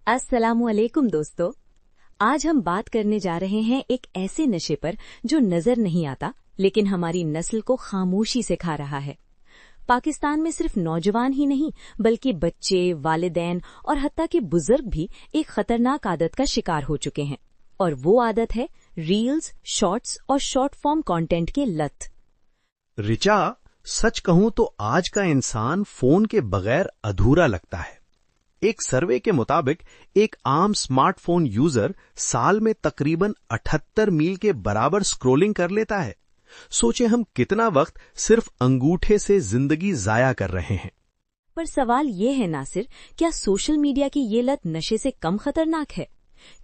अस्सलामुअलैकुम दोस्तों, आज हम बात करने जा रहे हैं एक ऐसे नशे पर जो नजर नहीं आता लेकिन हमारी नस्ल को खामोशी से खा रहा है। पाकिस्तान में सिर्फ नौजवान ही नहीं बल्कि बच्चे, वालिदैन और हत्ता के बुजुर्ग भी एक खतरनाक आदत का शिकार हो चुके हैं और वो आदत है रील्स, शॉर्ट्स और शॉर्ट फॉर्म कंटेंट के लत। रिचा, सच कहूं तो आज का इंसान फोन के बगैर अधूरा लगता है। एक सर्वे के मुताबिक एक आम स्मार्टफोन यूजर साल में तकरीबन 78 मील के बराबर स्क्रॉलिंग कर लेता है। सोचे हम कितना वक्त सिर्फ अंगूठे से जिंदगी जाया कर रहे हैं। पर सवाल ये है नासिर, क्या सोशल मीडिया की ये लत नशे से कम खतरनाक है?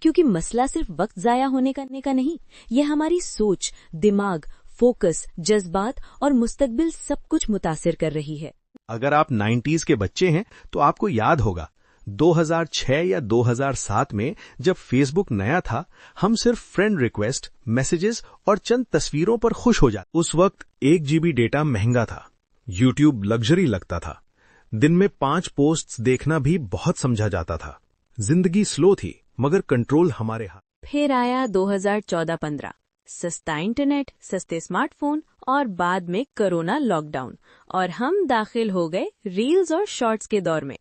क्योंकि मसला सिर्फ वक्त जाया होने का नहीं, ये हमारी सोच, दिमाग, फोकस, जज्बात और मुस्तकबिल सब कुछ मुतासिर कर रही है। अगर आप 90s के बच्चे हैं तो आपको याद होगा 2006 या 2007 में जब फेसबुक नया था, हम सिर्फ फ्रेंड रिक्वेस्ट, मैसेजेस और चंद तस्वीरों पर खुश हो जाते। उस वक्त 1 GB डेटा महंगा था, यूट्यूब लग्जरी लगता था, दिन में 5 पोस्ट्स देखना भी बहुत समझा जाता था। जिंदगी स्लो थी मगर कंट्रोल हमारे हाथ। फिर आया 2014-15, सस्ता इंटरनेट, सस्ते स्मार्टफोन और बाद में कोरोना लॉकडाउन और हम दाखिल हो गए रील्स और शॉर्ट्स के दौर में।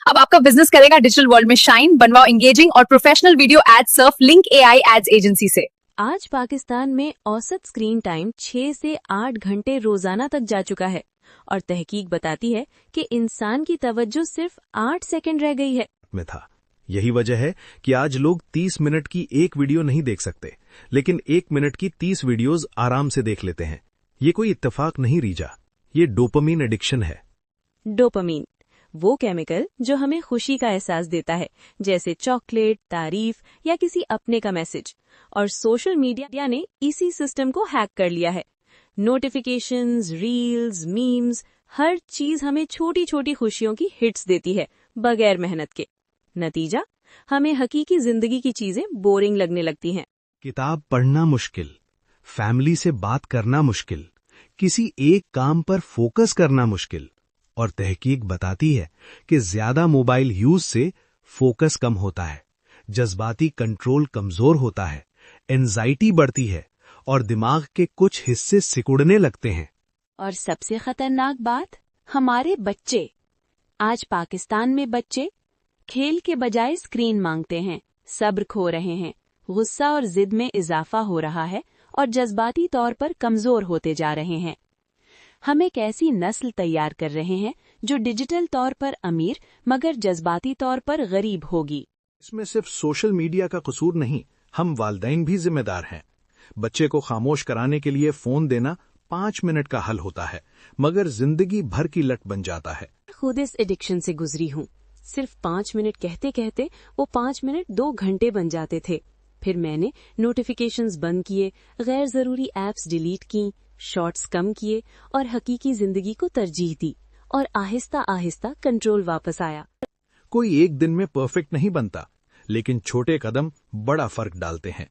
अब आपका बिजनेस करेगा डिजिटल वर्ल्ड में शाइन। बनवाओ एंगेजिंग और professional video ad surf link AI ads agency से। आज पाकिस्तान में औसत स्क्रीन टाइम 6 से 8 घंटे रोजाना तक जा चुका है और तहकीक बताती है कि इंसान की तवज्जो सिर्फ 8 सेकंड रह गई है। में था। यही वजह है कि आज लोग 30 मिनट की एक वीडियो नहीं देख सकते, लेकिन 1 मिनट की 30 वीडियोज आराम से देख लेते हैं। ये कोई इत्तेफाक नहीं रीजा, ये डोपामीन एडिक्शन है। डोपामीन वो केमिकल जो हमें खुशी का एहसास देता है, जैसे चॉकलेट, तारीफ या किसी अपने का मैसेज। और सोशल मीडिया ने इसी सिस्टम को हैक कर लिया है। नोटिफिकेशंस, रील्स, मीम्स, हर चीज हमें छोटी छोटी खुशियों की हिट्स देती है बगैर मेहनत के। नतीजा, हमें हकीकी जिंदगी की चीजें बोरिंग लगने लगती हैं। किताब पढ़ना मुश्किल, फैमिली से बात करना मुश्किल, किसी एक काम पर फोकस करना मुश्किल। और तहकीक बताती है कि ज्यादा मोबाइल यूज से फोकस कम होता है, जज्बाती कंट्रोल कमजोर होता है, एंजाइटी बढ़ती है और दिमाग के कुछ हिस्से सिकुड़ने लगते हैं। और सबसे खतरनाक बात, हमारे बच्चे। आज पाकिस्तान में बच्चे खेल के बजाय स्क्रीन मांगते हैं, सब्र खो रहे हैं, गुस्सा और जिद में इजाफा हो रहा है और जज्बाती तौर पर कमजोर होते जा रहे हैं। हम एक ऐसी नस्ल तैयार कर रहे हैं जो डिजिटल तौर पर अमीर मगर जज्बाती तौर पर गरीब होगी। इसमें सिर्फ सोशल मीडिया का कसूर नहीं, हम वालिदैन भी जिम्मेदार हैं। बच्चे को खामोश कराने के लिए फोन देना 5 मिनट का हल होता है, मगर जिंदगी भर की लत बन जाता है। खुद इस एडिक्शन से गुजरी हूँ। सिर्फ 5 मिनट कहते कहते वो 5 मिनट 2 घंटे बन जाते थे। फिर मैंने नोटिफिकेशंस बंद किए, गैर जरूरी एप्स डिलीट की, शॉर्ट्स कम किए और हकीकी जिंदगी को तरजीह दी और आहिस्ता आहिस्ता कंट्रोल वापस आया। कोई एक दिन में परफेक्ट नहीं बनता, लेकिन छोटे कदम बड़ा फर्क डालते हैं।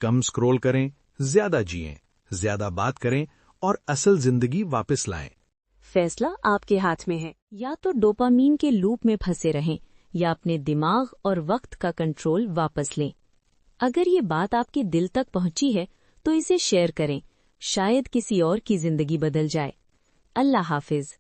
कम स्क्रॉल करें, ज्यादा जिएं, ज्यादा बात करें और असल जिंदगी वापस लाएं। फैसला आपके हाथ में है। या तो डोपामीन के लूप में फंसे रहें या अपने दिमाग और वक्त का कंट्रोल वापस लें। अगर ये बात आपके दिल तक पहुंची है तो इसे शेयर करें, शायद किसी और की जिंदगी बदल जाए। अल्लाह हाफिज।